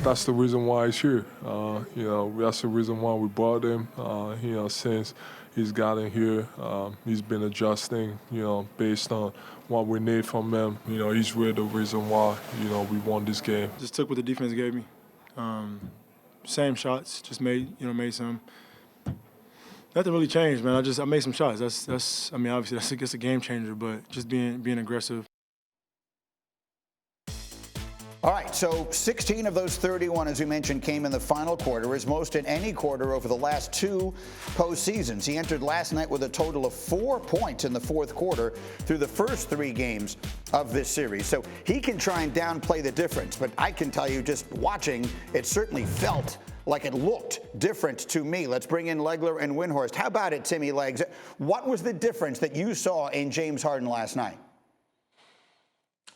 that's the reason why he's here. That's the reason why we brought him. Since he's gotten here, he's been adjusting, based on what we need from him. He's really the reason why, we won this game. Just took what the defense gave me. Same shots, just made some. Nothing really changed, man. I made some shots. Obviously that's a game changer, but just being aggressive. All right, so 16 of those 31, as we mentioned, came in the final quarter, as most in any quarter over the last two postseasons. He entered last night with a total of 4 points in the fourth quarter through the first 3 games of this series. So he can try and downplay the difference, but I can tell you, just watching, it certainly felt like it looked different to me. Let's bring in Legler and Windhorst. How about it, Timmy Legs? What was the difference that you saw in James Harden last night?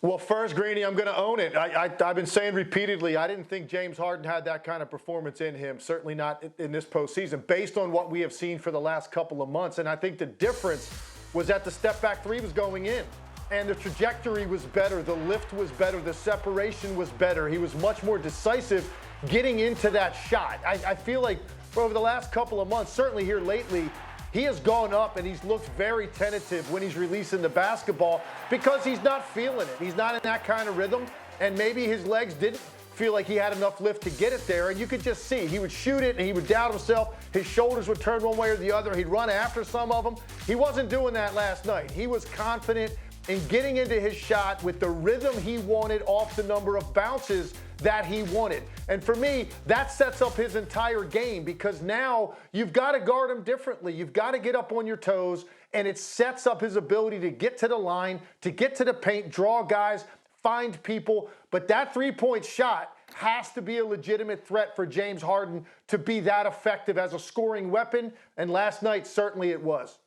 Well, first, Greeny, I'm going to own it. I've been saying repeatedly, I didn't think James Harden had that kind of performance in him, certainly not in this postseason, based on what we have seen for the last couple of months. And I think the difference was that the step-back three was going in, and the trajectory was better, the lift was better, the separation was better. He was much more decisive getting into that shot. I feel like for over the last couple of months, certainly here lately, he has gone up and he's looked very tentative when he's releasing the basketball because he's not feeling it. He's not in that kind of rhythm, and maybe his legs didn't feel like he had enough lift to get it there, and you could just see he would shoot it and he would doubt himself. His shoulders would turn one way or the other. He'd run after some of them. He wasn't doing that last night. He was confident in getting into his shot with the rhythm he wanted off the number of bounces that he wanted. And for me, that sets up his entire game, because now you've got to guard him differently. You've got to get up on your toes, and it sets up his ability to get to the line, to get to the paint, draw guys, find people. But that three-point shot has to be a legitimate threat for James Harden to be that effective as a scoring weapon. And last night, certainly it was.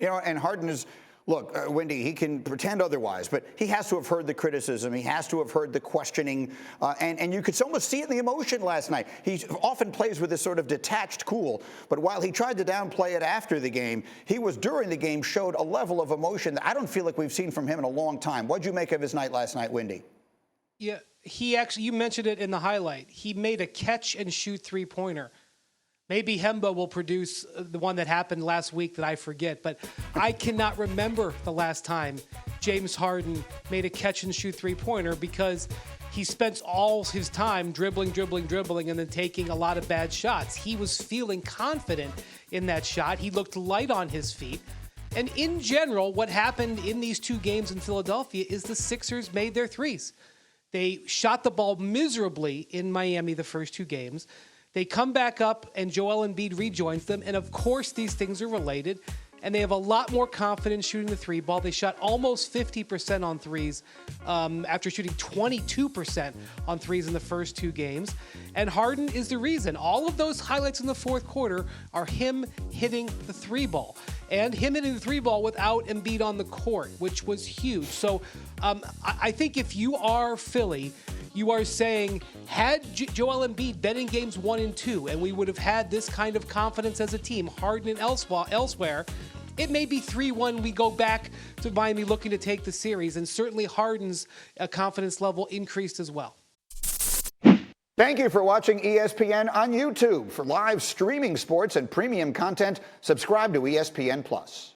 And Harden is... Look, Wendy, he can pretend otherwise, but he has to have heard the criticism. He has to have heard the questioning, and you could almost see it in the emotion last night. He often plays with this sort of detached cool, but while he tried to downplay it after the game, he was, during the game, showed a level of emotion that I don't feel like we've seen from him in a long time. What'd you make of his night last night, Wendy? Yeah, he actually, you mentioned it in the highlight. He made a catch-and-shoot three-pointer. Maybe Hemba will produce the one that happened last week that I forget, but I cannot remember the last time James Harden made a catch-and-shoot three-pointer, because he spends all his time dribbling, and then taking a lot of bad shots. He was feeling confident in that shot. He looked light on his feet. And in general, what happened in these 2 games in Philadelphia is the Sixers made their threes. They shot the ball miserably in Miami the first 2 games. They come back up, and Joel Embiid rejoins them. And, of course, these things are related. And they have a lot more confidence shooting the three ball. They shot almost 50% on threes after shooting 22% on threes in the first 2 games. And Harden is the reason. All of those highlights in the fourth quarter are him hitting the three ball. And him hitting the three ball without Embiid on the court, which was huge. So I think if you are Philly, you are saying, had Joel Embiid been in games 1 and 2, and we would have had this kind of confidence as a team, Harden and elsewhere, it may be 3-1. We go back to Miami looking to take the series, and certainly Harden's confidence level increased as well. Thank you for watching ESPN on YouTube. For live streaming sports and premium content, subscribe to ESPN+.